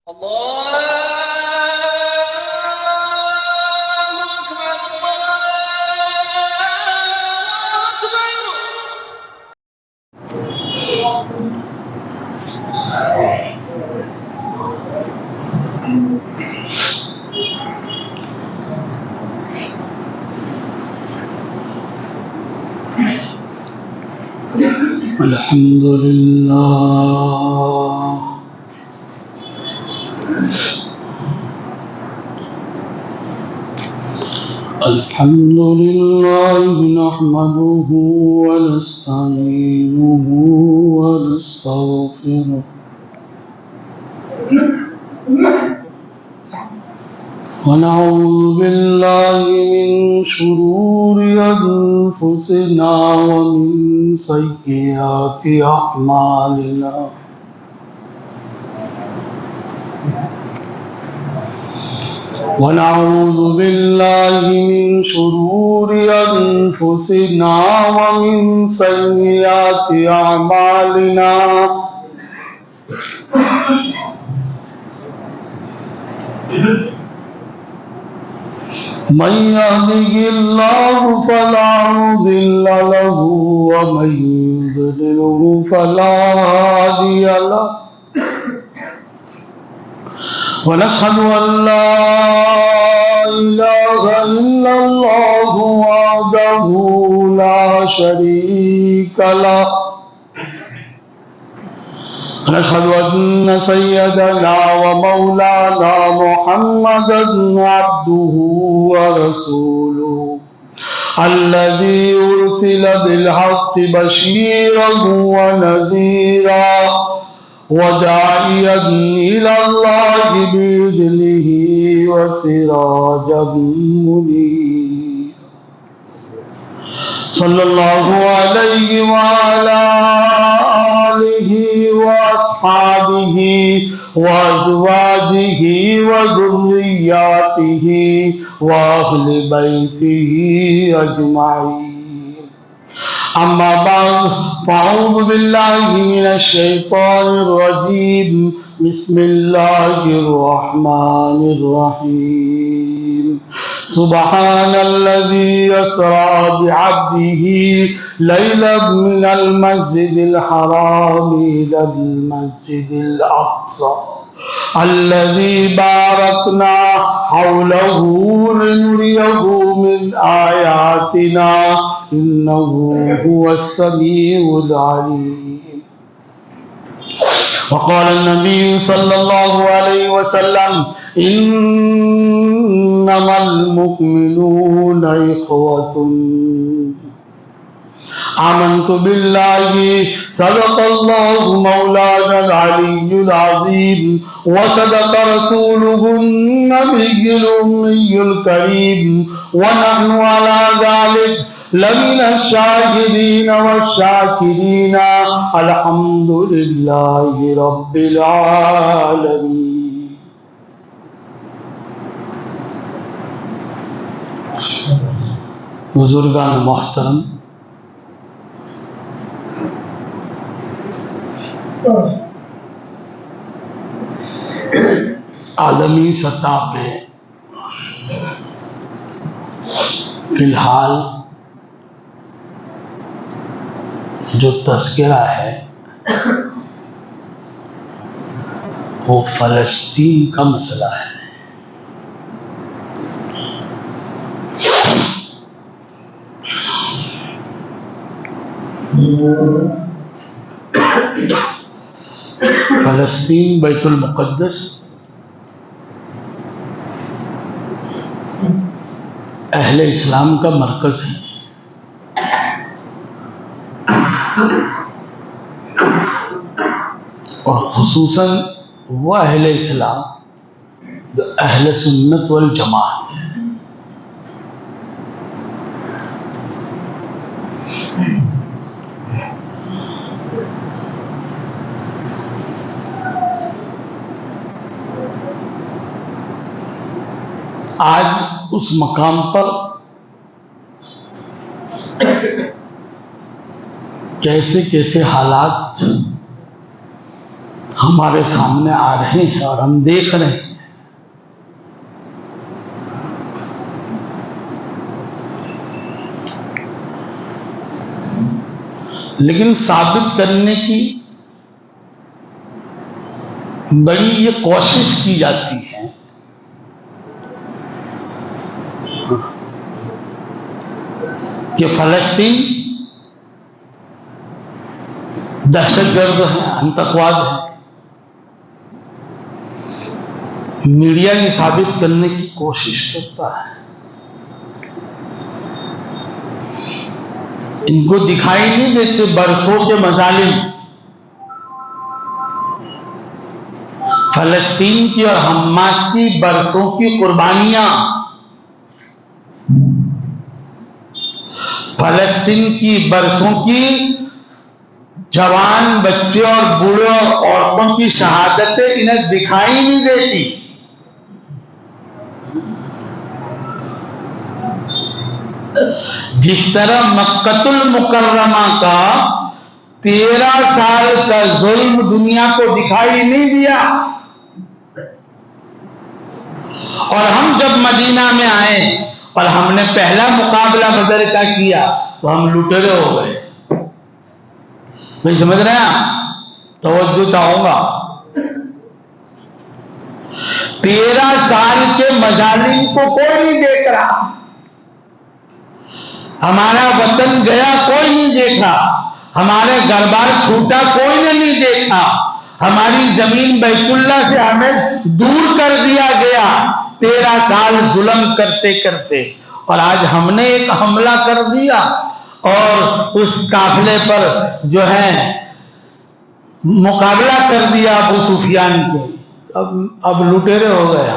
الحمد لله الحمد لله نحمده ونستعينه ونستغفره ونعوذ بالله من شرور أنفسنا ومن سيئات أعمالنا ونعوذ بالله من شرور أنفسنا ومن سيئات أعمالنا من يهده الله فلا مضل له ومن يضلله فلا هادي له ونشهد أن لا إله إلا الله وحده لا شريك له ونشهد أن سيدنا ومولانا محمدا عبده ورسوله الذي أرسل بالحق بشيرا ونذيرا وداعيا إلى الله بإذنه وسراجا منيرا صلى الله عليه وعلى آله وأصحابه وأزواجه وذرياته وأهل بيته أجمعين أما بعد فأعوذ بالله من الشيطان الرجيم بسم الله الرحمن الرحيم سبحان الذي يسرى بعبده ليلا من المسجد الحرام إلى المسجد الأقصى الذي باركنا حوله لنريه من آياتنا إنه هو السميع العليم وقال النبي صلى الله عليه وسلم إنما المؤمنون إخوة آمنت بالله صدق الله مولانا العلي العظيم وصدق رسوله النبي الأمي الكريم ونحن على ذلك لمن الشاهدين والشاكرين الحمد لله رب العالمين. بزرگان محترم، عالمی سطح پہ فی الحال جو تذکرہ ہے وہ فلسطین کا مسئلہ ہے. فلسطین بیت المقدس اہل اسلام کا مرکز ہے. اور خصوصاً وہ اہل اسلام جو اہل سنت والجماعت ہے. آج اس مقام پر کیسے کیسے حالات ہمارے سامنے آ رہے ہیں اور ہم دیکھ رہے ہیں. لیکن ثابت کرنے کی بڑی یہ کوشش کی جاتی ہے کہ فلسطین دہشت گرد ہے، آتنکواد ہے. میڈیا یہ ثابت کرنے کی کوشش کرتا ہے. ان کو دکھائی نہیں دیتے برسوں کے مظالم، فلسطین کی اور حماس کی برسوں کی قربانیاں، فلسطین کی برسوں کی جوان بچے اور بوڑھے اور عورتوں کی شہادتیں انہیں دکھائی نہیں دیتی. جس طرح مکۃ المکرمہ کا 13 سال کا ظلم دنیا کو دکھائی نہیں دیا، اور ہم جب مدینہ میں آئے اور ہم نے پہلا مقابلہ بدر کا کیا تو ہم لٹیرے ہو گئے. نہیں سمجھ رہے ہیں؟ توجہ چاہوں گا. 13 سال کے مظالم کو کوئی نہیں دیکھ رہا، ہمارا وطن گیا کوئی نہیں دیکھا، ہمارے گھر بار چھوٹا کوئی نے نہیں دیکھا، ہماری زمین بیت اللہ سے ہمیں دور کر دیا گیا 13 سال ظلم کرتے کرتے. اور آج ہم نے ایک حملہ کر دیا اور اس قافلے پر جو ہے مقابلہ کر دیا ابو سفیان کے. اب لٹیرے ہو گئے.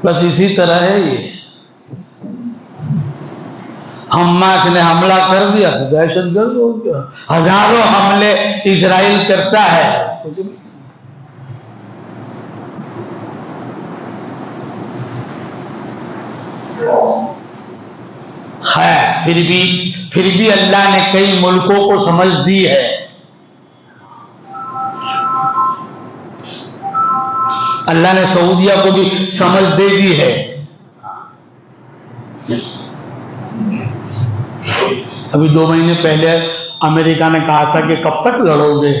بس اسی طرح ہے یہ. حماس نے حملہ کر دیا تو دہشت گرد ہو گیا. ہزاروں حملے اسرائیل کرتا ہے، پھر بھی اللہ نے کئی ملکوں کو سمجھ دی ہے. اللہ نے سعودیہ کو بھی سمجھ دے دی ہے. ابھی 2 مہینے پہلے امریکہ نے کہا تھا کہ کب تک لڑو گے،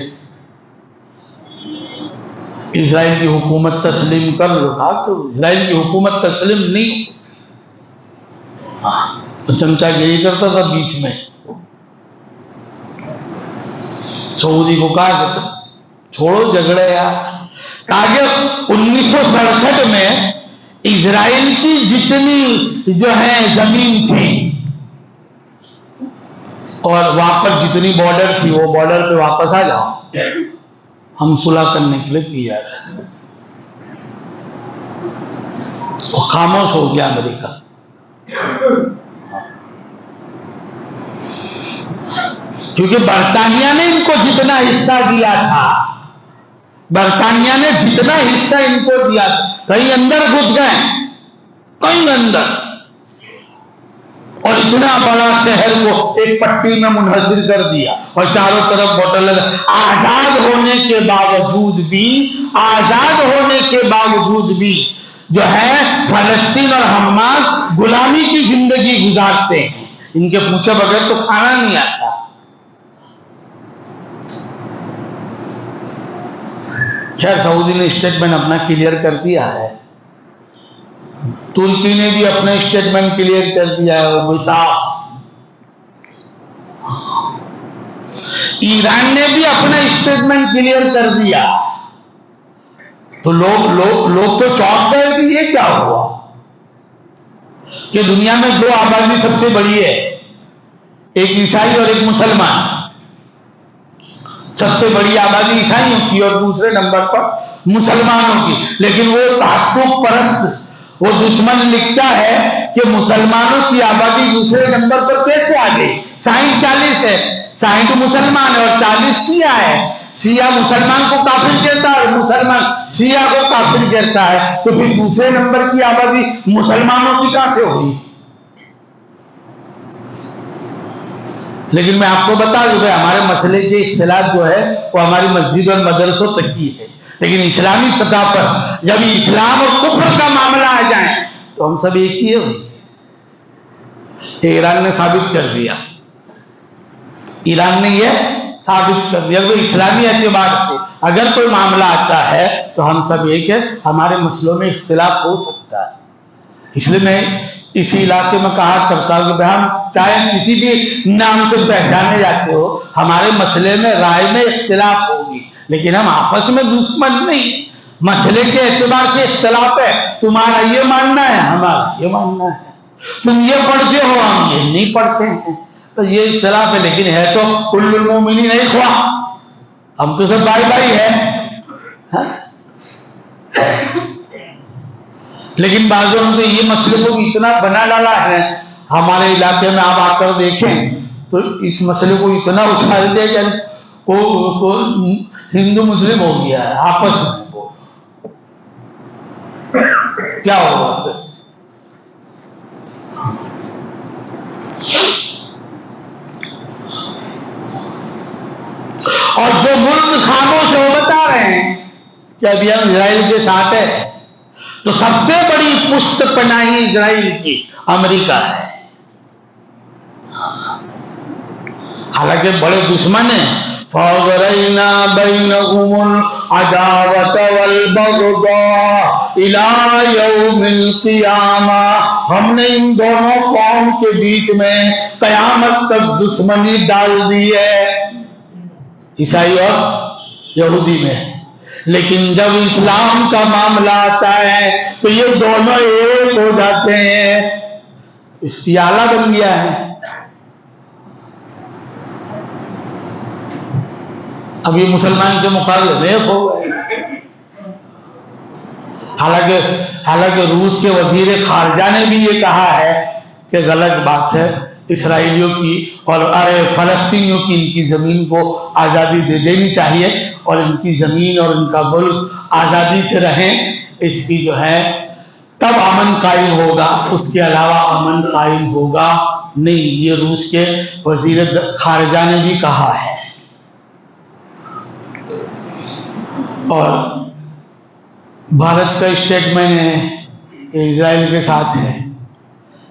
اسرائیل کی حکومت تسلیم کر لو. تو اسرائیل کی حکومت تسلیم نہیں، چمچا گیری کرتا تھا بیچ میں. سعودی کو کہا کہ چھوڑو جھگڑے یار. کہا کہ 1967 میں اسرائیل کی جتنی جو ہے زمین تھی اور وہاں پر جتنی بارڈر تھی وہ بارڈر پہ واپس آ جاؤ، ہم صلح کرنے کے لیے تیار ہیں. خاموش ہو گیا امریکہ. کیونکہ برطانیہ نے ان کو جتنا حصہ دیا تھا، برطانیہ نے جتنا حصہ ان کو دیا تھا، کہیں اندر گھس گئے، کہیں اندر، اور اتنا بڑا شہر کو ایک پٹی میں منحصر کر دیا اور چاروں طرف بوٹل لگا. آزاد ہونے کے باوجود بھی جو ہے فلسطین اور حماس غلامی کی زندگی گزارتے ہیں. ان کے پوچھے بغیر تو کھانا نہیں آتا. خیر سعودی نے اسٹیٹمنٹ اپنا کلیئر کر دیا ہے، ترکی نے بھی اپنا اسٹیٹمنٹ کلیئر کر دیا ہے، وہ صاحب ایران نے بھی اپنا اسٹیٹمنٹ کلیئر کر دیا. تو لوگ تو چونک گئے کہ یہ کیا ہوا کہ دنیا میں 2 آبادی سب سے بڑی ہے، ایک عیسائی اور ایک مسلمان. سب سے بڑی آبادی عیسائیوں کی اور دوسرے نمبر پر مسلمانوں کی. لیکن وہ تعصب پرست وہ دشمن لکھتا ہے کہ مسلمانوں کی آبادی دوسرے نمبر پر کیسے آ گئی؟ 60-40 ہے، 60 مسلمان ہے اور 40 شیعہ ہے. شیعہ مسلمان کو کافر کہتا ہے اور مسلمان شیعہ کو کافر کہتا ہے. تو پھر دوسرے نمبر کی آبادی مسلمانوں کی کہاں سے ہوئی؟ لیکن میں آپ کو بتا دوں کہ ہمارے مسئلے کے اختلاف جو ہے وہ ہماری مسجد اور مدرسوں تک کی ہے، لیکن اسلامی سطح پر جب اسلام اور کفر کا معاملہ آ جائے تو ہم سب ایک ہی ہیں۔ ایران نے ثابت کر دیا، ایران نے یہ ثابت کر دیا کہ اسلامی اعتبار سے اگر کوئی معاملہ آتا ہے تو ہم سب ایک ہیں، ہمارے مسئلوں میں اختلاف ہو سکتا ہے۔ اس لیے میں اسی علاقے میں کہا کرتا ہوں کہ ہم چاہے کسی بھی نام سے پہچانے جاتے ہو، ہمارے مسئلے میں رائے میں اختلاف ہوگی، لیکن ہم آپس میں دشمن نہیں۔ مسئلے کے اعتبار سے اختلاف ہے، تمہارا یہ ماننا ہے، ہمارا یہ ماننا ہے، تم یہ پڑھتے ہو، ہم یہ نہیں پڑھتے ہیں، تو یہ اختلاف ہے، لیکن ہے تو کل المومنین اخوہ، ہم تو سب بھائی بھائی ہیں۔ لیکن بعضوں نے یہ مسئلے کو اتنا بنا ڈالا ہے، ہمارے علاقے میں آپ آ کر دیکھیں تو اس مسئلے کو اتنا اچھال دیا کہ ہندو مسلم ہو گیا ہے آپس میں، کیا ہوگا؟ اور جو ملک خاموش ہے وہ بتا رہے ہیں کہ ابھی ہم اسرائیل کے ساتھ ہے، تو سب سے بڑی پشت پناہی اسرائیل کی امریکہ ہے، حالانکہ بڑے دشمن ہیں۔ فَأَغْرَيْنَا بَيْنَهُمُ الْعَدَاوَةَ وَالْبَغْضَاءَ إِلَى يَوْمِ الْقِيَامَةِ، ہم نے ان دونوں قوم کے بیچ میں قیامت تک دشمنی ڈال دی ہے، عیسائی اور یہودی میں۔ لیکن جب اسلام کا معاملہ آتا ہے تو یہ دونوں ایک ہو جاتے ہیں، استعارہ بن گیا ہے۔ اب یہ مسلمان کے مقابلے میں ایک ہو گئے، حالانکہ روس کے وزیر خارجہ نے بھی یہ کہا ہے کہ غلط بات ہے، اسرائیلیوں کی اور فلسطینیوں کی ان کی زمین کو آزادی دے دینی چاہیے، اور ان کی زمین اور ان کا ملک آزادی سے رہیں، اس کی جو ہے تب امن قائم ہوگا، اس کے علاوہ امن قائم ہوگا نہیں، یہ روس کے وزیر خارجہ نے بھی کہا ہے۔ اور بھارت کا اسٹیٹمنٹ ہے کہ اسرائیل کے ساتھ ہے،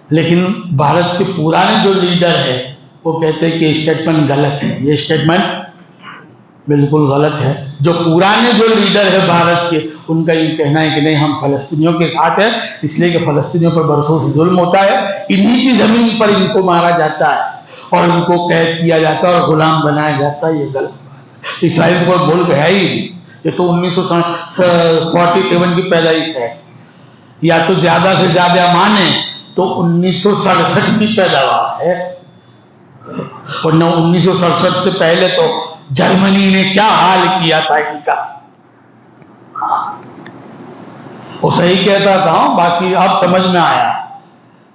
لیکن بھارت کے پرانے جو لیڈر ہے وہ کہتے ہیں کہ اسٹیٹمنٹ غلط ہے، یہ اسٹیٹمنٹ بالکل غلط ہے۔ جو پرانے جو لیڈر ہے بھارت کے، ان کا یہ کہنا ہے کہ نہیں، ہم فلسطینیوں کے ساتھ ہیں، اس لیے کہ فلسطینیوں پر برسوں سے ظلم ہوتا ہے، انہی کی زمین پر ان کو مارا جاتا ہے اور ان کو قید کیا جاتا ہے اور غلام بنایا جاتا ہے، یہ غلط۔ اسرائیل کو ملک ہے ہی، یہ تو 1947 کی پیدائش ہے، یا تو زیادہ سے زیادہ مانے تو 1967 کی پیداوار ہے، ورنہ 1967 سے پہلے تو جرمنی نے کیا حال کیا تھا ان کا، وہ صحیح کہتا تھا۔ باقی اب سمجھ میں آیا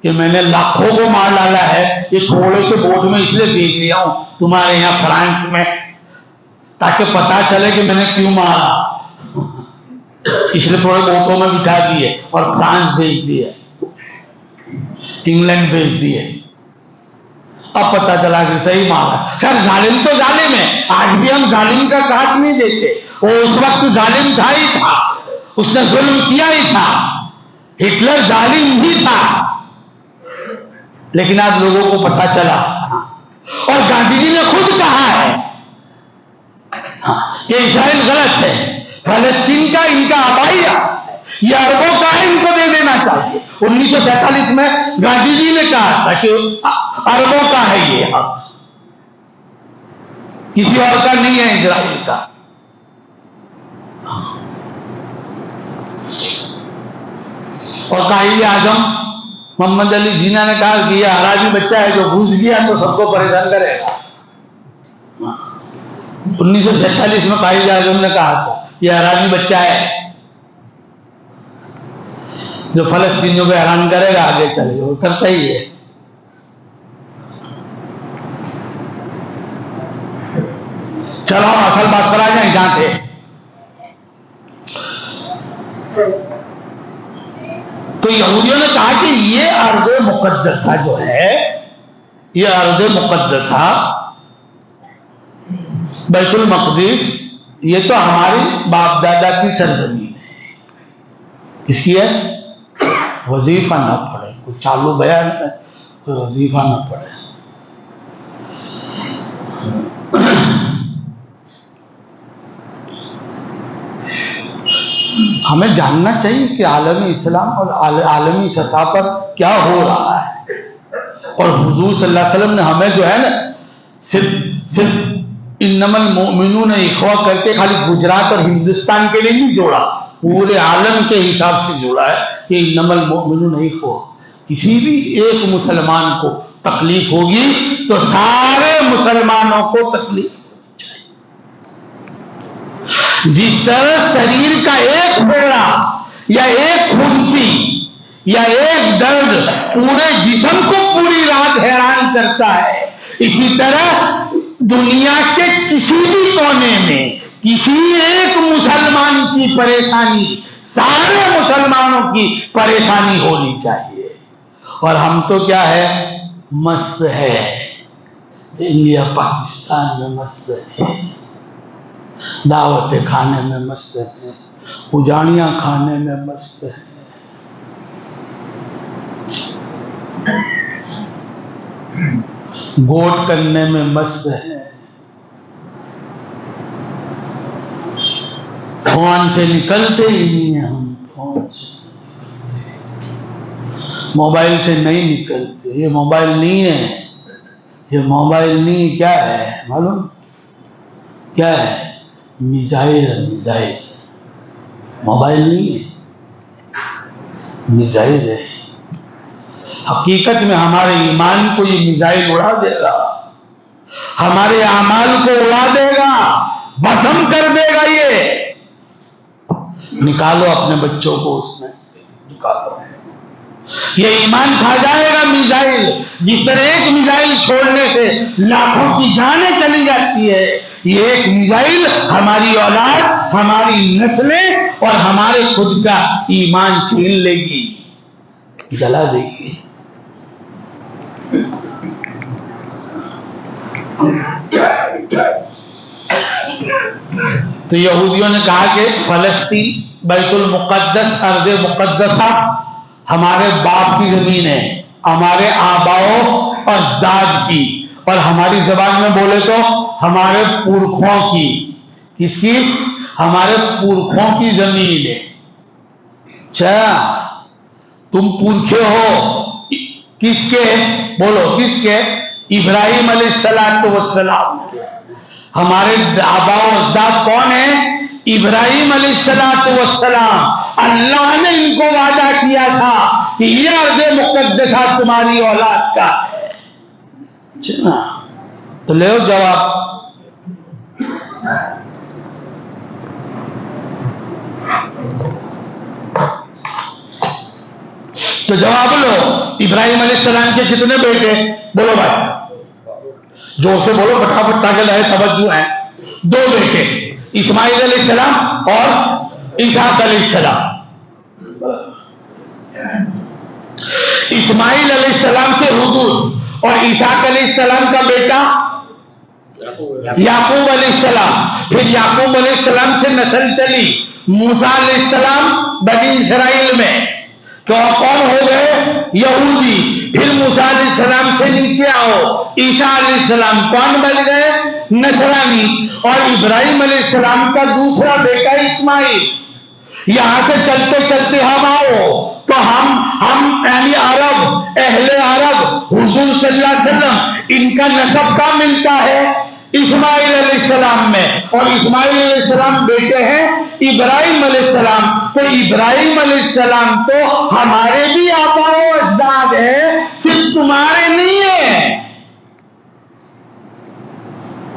کہ میں نے لاکھوں کو مار ڈالا ہے، یہ تھوڑے سے بوٹ میں اس لیے دیکھ لیا ہوں تمہارے یہاں فرانس میں، تاکہ پتا چلے کہ میں نے کیوں مارا، اس لیے تھوڑے بوٹوں میں بٹھا دیے اور فرانس بھیج دیے، انگلینڈ بھیج دیے، اب پتا چلا کہ صحیح مارا۔ خیر ظالم تو ظالم ہے، آج بھی ہم ظالم کا ساتھ نہیں دیتے، وہ اس وقت ظالم تھا ہی تھا، اس نے ظلم کیا ہی تھا، ہٹلر ظالم ہی تھا، لیکن آج لوگوں کو پتا چلا، اور گاندھی جی نے خود کہا ہے کہ اسرائیل غلط ہے، فلسطین کا ان کا آبائی ہے، یہ عربوں کا ہے، ان کو دے دینا چاہیے۔ 1947 میں گاندھی جی نے کہا تھا کہ عربوں کا ہے یہ حق، کسی اور کا نہیں ہے، اسرائیل کا۔ اور قائد اعظم محمد علی جناح نے کہا کہ یہ اعراضی بچہ ہے، جو گھس گیا تو سب کو پریشان کرے گا۔ 1947 میں قائد اعظم نے کہا تھا یہ اعراضی بچہ ہے جو فلسطینیوں کو حیران کرے گا، آگے چلے گا، وہ کرتا ہی ہے۔ چلو ہم اصل بات پر آ جائیں، جہاں تھے۔ تو یہودیوں نے کہا کہ یہ ارض مقدسہ جو ہے یہ ارض مقدسہ بیت المقدس یہ تو ہماری باپ دادا کی سرزمین ہے. اس لیے وظیفہ نہ پڑھے, کوئی چالو بیان ہے, کوئی وظیفہ نہ پڑھے. ہمیں جاننا چاہیے کہ عالمی اسلام اور عالمی سطح پر کیا ہو رہا ہے. اور حضور صلی اللہ علیہ وسلم نے ہمیں جو ہے نا صرف انما المؤمنون اخوہ کر کے خالی گجرات اور ہندوستان کے لیے نہیں جوڑا, پورے عالم کے حساب سے جوڑا ہے کہ انما المؤمنون اخوہ. کسی بھی ایک مسلمان کو تکلیف ہوگی تو سارے مسلمانوں کو تکلیف. جس طرح شریر کا ایک پھیڑا یا ایک پھنسی یا ایک درد پورے جسم کو پوری رات حیران کرتا ہے, اسی طرح دنیا کے کسی بھی کونے میں کسی ایک مسلمان کی پریشانی سارے مسلمانوں کی پریشانی ہونی چاہیے. اور ہم تو کیا ہے, مست ہے, انڈیا پاکستان میں مست ہے, دعوتیں کھانے میں مست ہیں, پجانیاں کھانے میں مست ہیں, گوٹ کرنے میں مست ہیں, فون سے نکلتے ہی نہیں ہیں. ہم فون سے موبائل سے نہیں نکلتے. یہ موبائل نہیں ہے, یہ موبائل نہیں, کیا ہے معلوم, کیا ہے, میزائل. میزائل موبائل نہیں ہے, میزائل ہے. حقیقت میں ہمارے ایمان کو یہ میزائل اڑا دے گا, ہمارے اعمال کو اڑا دے گا, بھسم کر دے گا. یہ نکالو اپنے بچوں کو اس میں سے نکالو, یہ ایمان کھا جائے گا میزائل. جس طرح ایک میزائل چھوڑنے سے لاکھوں کی جانیں چلی جاتی ہے, یہ ایک میزائل ہماری اولاد, ہماری نسلیں اور ہمارے خود کا ایمان چھین لے گی, جلا دے گی. تو یہودیوں نے کہا کہ فلسطین بیت المقدس ارض مقدسہ ہمارے باپ کی زمین ہے, ہمارے آباؤ اور اجداد کی, اور ہماری زبان میں بولے تو ہمارے پورکھوں کی. کس کی؟ ہمارے پورکھوں کی زمین ہے. اچھا, تم پورکھے ہو کس کے؟ بولو کس کے؟ ابراہیم علیہ السلام کے. ہمارے آباء و اجداد کون ہیں؟ ابراہیم علیہ السلام. اللہ نے ان کو وعدہ کیا تھا کہ یہ ارض مقدسہ تمہاری اولاد کا ہے. اچھا, تو لے جواب. تو جواب لو. ابراہیم علیہ السلام کے کتنے بیٹے؟ بولو بھائی, جو سے بولو فٹافٹ تاکہ لہے توجہ ہے. 2 بیٹے, اسماعیل علیہ السلام اور اسحاق علیہ السلام. اسماعیل علیہ السلام سے حضور اور اسحاق علیہ السلام کا بیٹا یعقوب علیہ السلام. پھر یعقوب علیہ السلام سے نسل چلی موسیٰ علیہ السلام بنی اسرائیل میں, تو کون ہو گئے؟ یہودی. پھر موسیٰ علیہ السلام سے نیچے آؤ, عیسیٰ علیہ السلام کون بن گئے؟ نصرانی. اور ابراہیم علیہ السلام کا دوسرا بیٹا اسماعیل. یہاں سے چلتے چلتے ہم آؤ تو ہم یعنی عرب, اہل عرب, حضور صلی اللہ علیہ وسلم ان کا نسب کا ملتا ہے اسماعیل علیہ السلام میں, اور اسماعیل علیہ السلام بیٹے ہیں ابراہیم علیہ السلام. تو ابراہیم علیہ السلام تو ہمارے بھی آباء و اجداد ہیں, صرف تمہارے نہیں ہیں.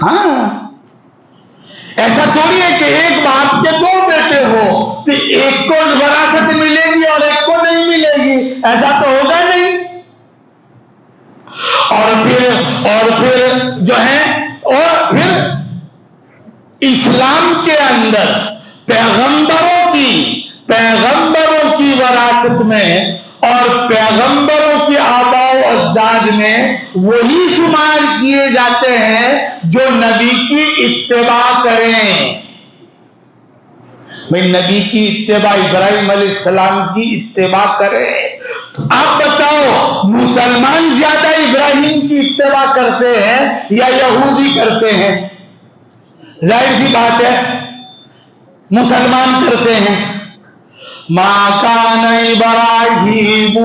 ہاں, ایسا تھوڑی ہے کہ ایک باپ کے 2 بیٹے ہو تو ایک کو وراثت ملے گی اور ایک کو نہیں ملے گی, ایسا تو ہوگا نہیں. اور پھر جو ہے, اور پھر اسلام کے اندر پیغمبروں کی وراثت میں اور پیغمبروں کے آباء و اجداد میں وہی شمار کیے جاتے ہیں جو نبی کی اتباع کریں. بھائی نبی کی اتباع ابراہیم علیہ السلام کی اتباع کرے. تو آپ بتاؤ مسلمان زیادہ ابراہیم کی اتباع کرتے ہیں یا یہودی کرتے ہیں؟ ظاہر سی بات ہے مسلمان کرتے ہیں. ما کان ابراہیم،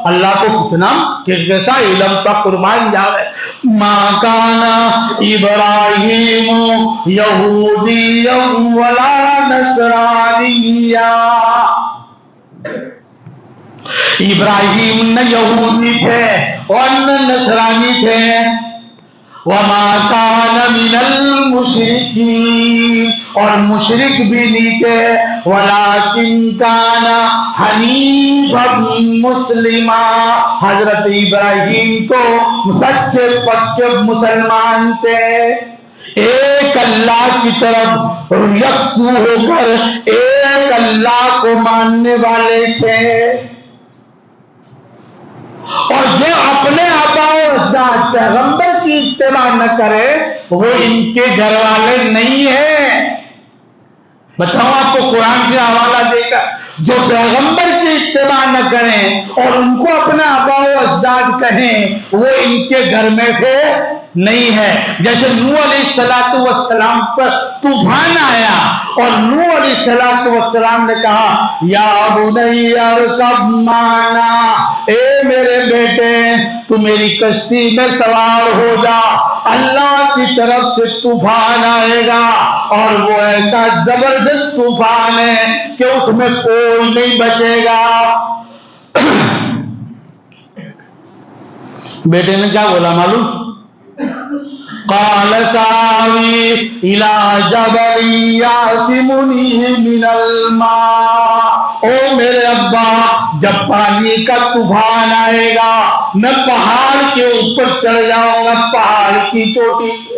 اللہ کو کتنا کیسا علم کا قربان جاوے. ما کان ابراہیم یہودیا ولا نصرانیا، ابراہیم نہ یہودی تھے اور نہ نصرانی تھے. وما کان من المشرکین، اور مشرک بھی نہیں تھے. ولکن کان حنیفا مسلما، حضرت ابراہیم تو سچے پکے مسلمان تھے. ایک اللہ کی طرف یکسو ہو کر ایک اللہ کو ماننے والے تھے. اور جو اپنے آبا و اجداد پیغمبر کی اتباع نہ کرے وہ ان کے گھر والے نہیں ہیں. بتاؤ آپ کو قرآن سے حوالہ دے کر، جو پیغمبر کی اتباع نہ کریں اور ان کو اپنا آبا و اجداد کہیں وہ ان کے گھر میں سے نہیں ہے. جیسے نوح علیہ السلام پر طوفان آیا اور نوح علیہ السلام نے کہا یا بنی ارکب معنا، اے میرے بیٹے تو میری کشتی میں سوار ہو جا، اللہ کی طرف سے طوفان آئے گا اور وہ ایسا زبردست طوفان ہے کہ اس میں کوئی نہیں بچے گا. بیٹے نے کیا بولا معلوم؟ قال ساوی الى جبل یعصمنی من الماء، او میرے ابا جب پانی کا طوفان آئے گا میں پہاڑ کے اوپر چڑھ جاؤں گا، پہاڑ کی چوٹی پہ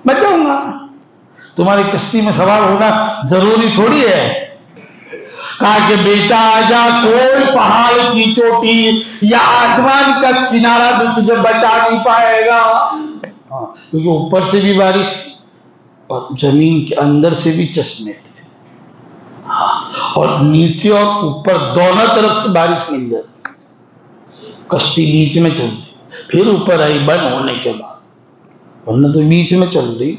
میں جاؤں گا. تمہاری کشتی میں سوار ہونا ضروری تھوڑی ہے. کہا کہ بیٹا آجا، کوئی پہاڑ کی چوٹی یا آسمان کا کنارہ بھی تجھے بچا نہیں پائے گا، کیونکہ اوپر سے بھی بارش اور زمین کے اندر سے بھی چشمے تھے، اور نیچے اور اوپر دونوں طرف سے بارش مل جاتی. کشتی بیچ میں چلتی پھر اوپر آئی بند ہونے کے بعد، ورنہ تو بیچ میں چل رہی.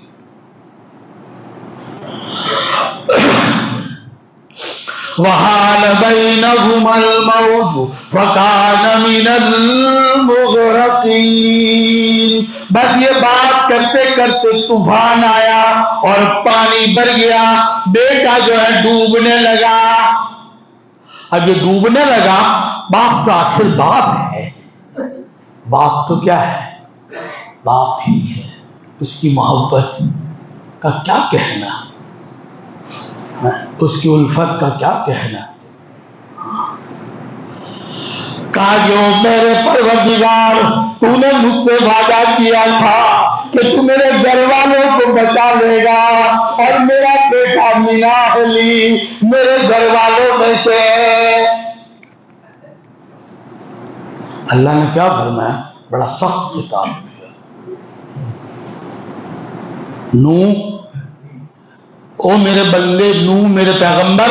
وحال بینہما الموج فکان من المغرقین. بس یہ بات کرتے کرتے طوفان آیا اور پانی بھر گیا، بیٹا جو ہے ڈوبنے لگا. اب یہ ڈوبنے لگا، باپ تو آخر باپ ہے، باپ تو کیا ہے؟ باپ ہی ہے. اس کی محبت کا کیا کہنا، اس کی الفت کا کیا کہنا. کہا جو میرے پروردگار تو نے مجھ سے وعدہ کیا تھا کہ تو میرے گھر والوں کو بچا لے گا اور میرا بیٹا من اہلی میرے گھر والوں میں سے. اللہ نے کیا فرمایا؟ بڑا سخت خطاب کیا. نوح، او میرے بندے نوح میرے پیغمبر،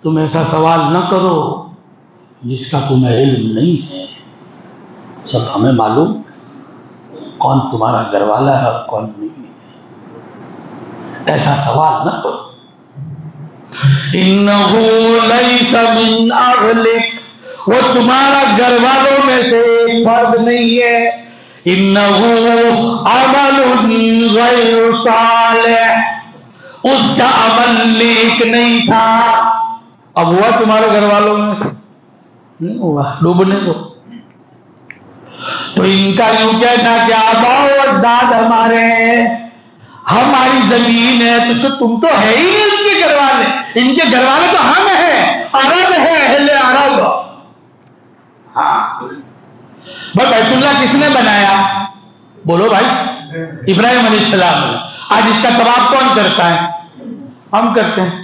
تم ایسا سوال نہ کرو جس کا تمہیں علم نہیں ہے. سب ہمیں معلوم کون تمہارا گھر والا ہے اور کون نہیں ہے. ایسا سوال نہ کرو. انہو لیس من اہلک، وہ تمہارا گھر والوں میں سے ایک فرد نہیں ہے. انہو عمل غیر صالح، اس کا عمل نیک نہیں تھا. اب ہوا تمہارے گھر والوں میں سے نہیں ہوا، ڈوبنے دو. تو ان کا یوں کہنا کہ آبا و اجداد ہمارے ہیں، ہماری زمین ہے، تو تم تو ہے ہی نہیں ان کے گھر والے. ان کے گھر والے تو ہم ہیں، عرب ہے، اہل عرب. ہاں بیت اللہ کس نے بنایا؟ بولو بھائی، ابراہیم علیہ السلام نے. آج اس کا طواف کون کرتا ہے؟ ہم کرتے ہیں.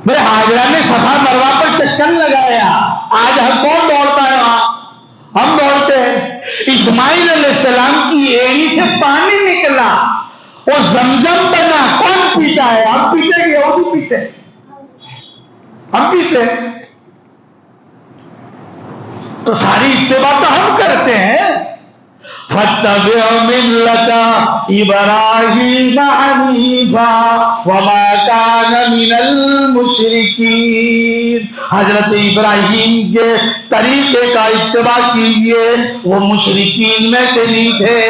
بھائی حاجرہ نے صفا مروہ پر چکر رن لگایا. آج ہر کون دوڑتا ہے وہاں؟ ہم دوڑتے ہیں. اسماعیل علیہ السلام کی ایڑی سے پانی نکلا، وہ زمزم بنا. کون پیتا ہے؟ ہم پیتے کہ یہودی پیتے؟ ہم پیتے. تو ساری اتباع تو ہم کرتے ہیں. فَاتَّبِعْ مِلَّةَ إِبْرَاهِيمَ حَنِيفًا وَمَا كَانَ مِنَ الْمُشْرِكِينَ. حضرت ابراہیم کے طریقے کا اتباع کیجئے، وہ مشرکین میں سے نہیں تھے.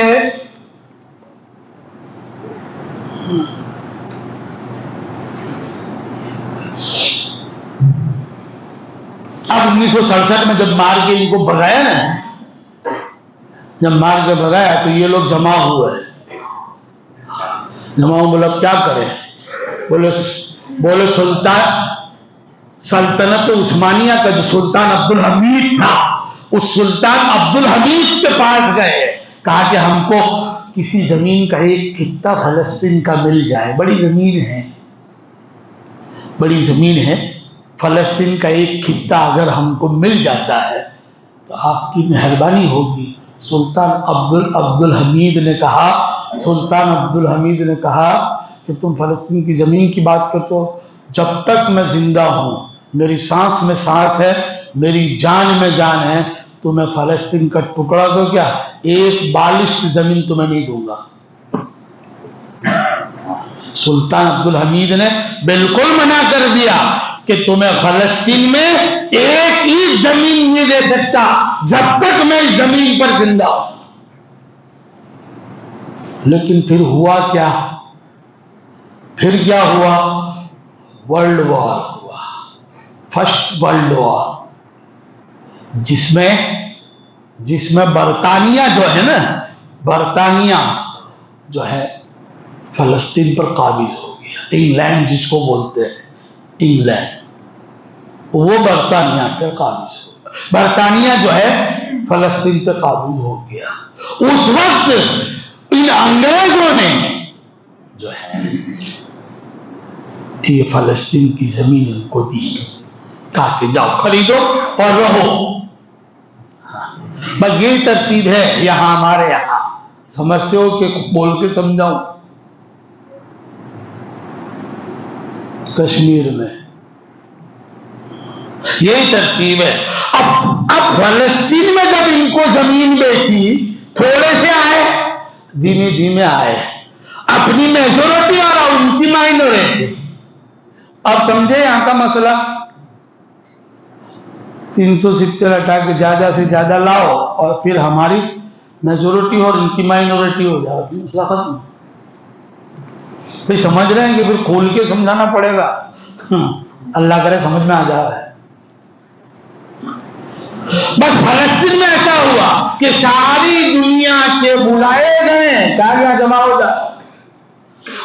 اب 1967 میں جب مار کے ان کو بھگایا نا، جب مار کے بھگایا تو یہ لوگ جمع ہوئے. جمع بولا کیا کریں؟ بولے سلطان سلطنت عثمانیہ کا جو سلطان عبدالحمید تھا، اس سلطان عبدالحمید کے پاس گئے. کہا کہ ہم کو کسی زمین کا ایک خطہ فلسطین کا مل جائے. بڑی زمین ہے، بڑی زمین ہے. فلسطین کا ایک خطہ اگر ہم کو مل جاتا ہے تو آپ کی مہربانی ہوگی. سلطان عبدالحمید نے کہا، سلطان عبدالحمید نے کہا کہ تم فلسطین کی زمین کی بات کرتے ہو. جب تک میں زندہ ہوں، میری سانس میں سانس ہے، میری جان میں جان ہے، تو میں فلسطین کا ٹکڑا تو کیا ایک بالشت زمین تمہیں نہیں دوں گا. سلطان عبدالحمید نے بالکل منع کر دیا کہ تمہیں فلسطین میں ایک ہی زمین نہیں دے سکتا جب تک میں اس زمین پر زندہ ہوں. لیکن پھر ہوا کیا؟ پھر کیا ہوا؟ ورلڈ وار ہوا، فرسٹ ورلڈ وار، جس میں برطانیہ جو ہے نا، برطانیہ جو ہے فلسطین پر قابض ہو گیا. انگلینڈ جس کو بولتے ہیں، انگلینڈ، وہ برطانیہ پہ قابض ہو گیا. برطانیہ جو ہے فلسطین پہ قابض ہو گیا. اس وقت ان انگریزوں نے جو ہے یہ فلسطین کی زمین ان کو دی، کہا کہ جاؤ خریدو اور رہو. بس یہی ترتیب ہے یہاں ہمارے یہاں. سمجھتے ہو کہ بول کے سمجھاؤں؟ کشمیر میں یہی ترتیب ہے. اب فلسطین میں جب ان کو زمین بیچی، تھوڑے سے آئے، دھیمے دھیمے آئے، اپنی میجورٹی اور ان کی مائنورٹی. اب سمجھے یہاں کا مسئلہ؟ 370 ہٹا کے زیادہ سے زیادہ لاؤ اور پھر ہماری میجورٹی اور ان کی مائنورٹی ہو جائے، مسئلہ ختم. پھر سمجھ رہے ہیں کہ پھر کھول کے سمجھانا پڑے گا. اللہ کرے سمجھ میں آ جا رہا ہے. بس فلسطین میں ایسا ہوا کہ ساری دنیا کے بلائے گئے تالیاں جمع ہو جائے.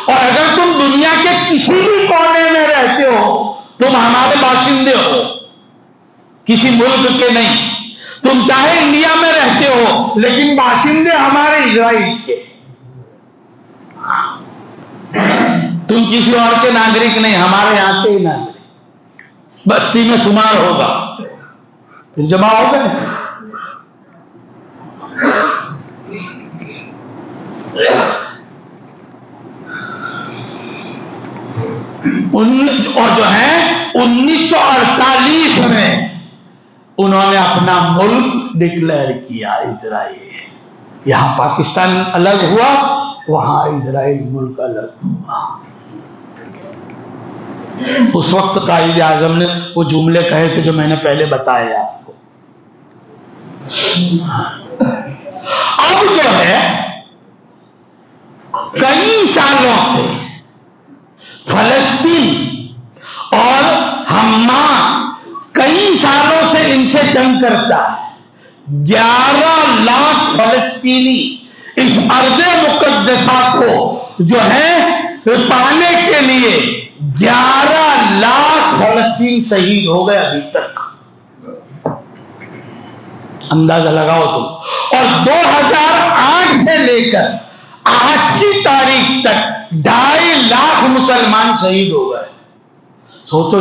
اور اگر تم دنیا کے کسی بھی کونے میں رہتے ہو، تم ہمارے باشندے ہو، کسی ملک کے نہیں. تم چاہے انڈیا میں رہتے ہو لیکن باشندے ہمارے اسرائیل کے. تم کسی اور کے ناگرک نہیں، ہمارے یہاں کے ہی ناگرک. بستی میں شمار ہوگا، پھر جمع ہو گئے. اور جو ہے 1948 میں انہوں نے اپنا ملک ڈکلیئر کیا، اسرائیل. یہاں پاکستان الگ ہوا، وہاں اسرائیل ملک الگ ہوا. اس وقت قائد اعظم نے وہ جملے کہے تھے جو میں نے پہلے بتایا آپ کو. اب جو ہے کئی سالوں سے فلسطین اور حماس کئی سالوں سے ان سے جنگ کرتا ہے. 11 لاکھ فلسطینی اس ارض مقدسہ کو جو ہے پانے کے لیے 11 لاکھ فلسطین شہید ہو گئے ابھی تک. اندازہ لگاؤ تم. اور 2008 سے لے کر آج کی تاریخ تک 2.5 لاکھ مسلمان شہید ہو گئے. سوچو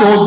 2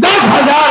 10,000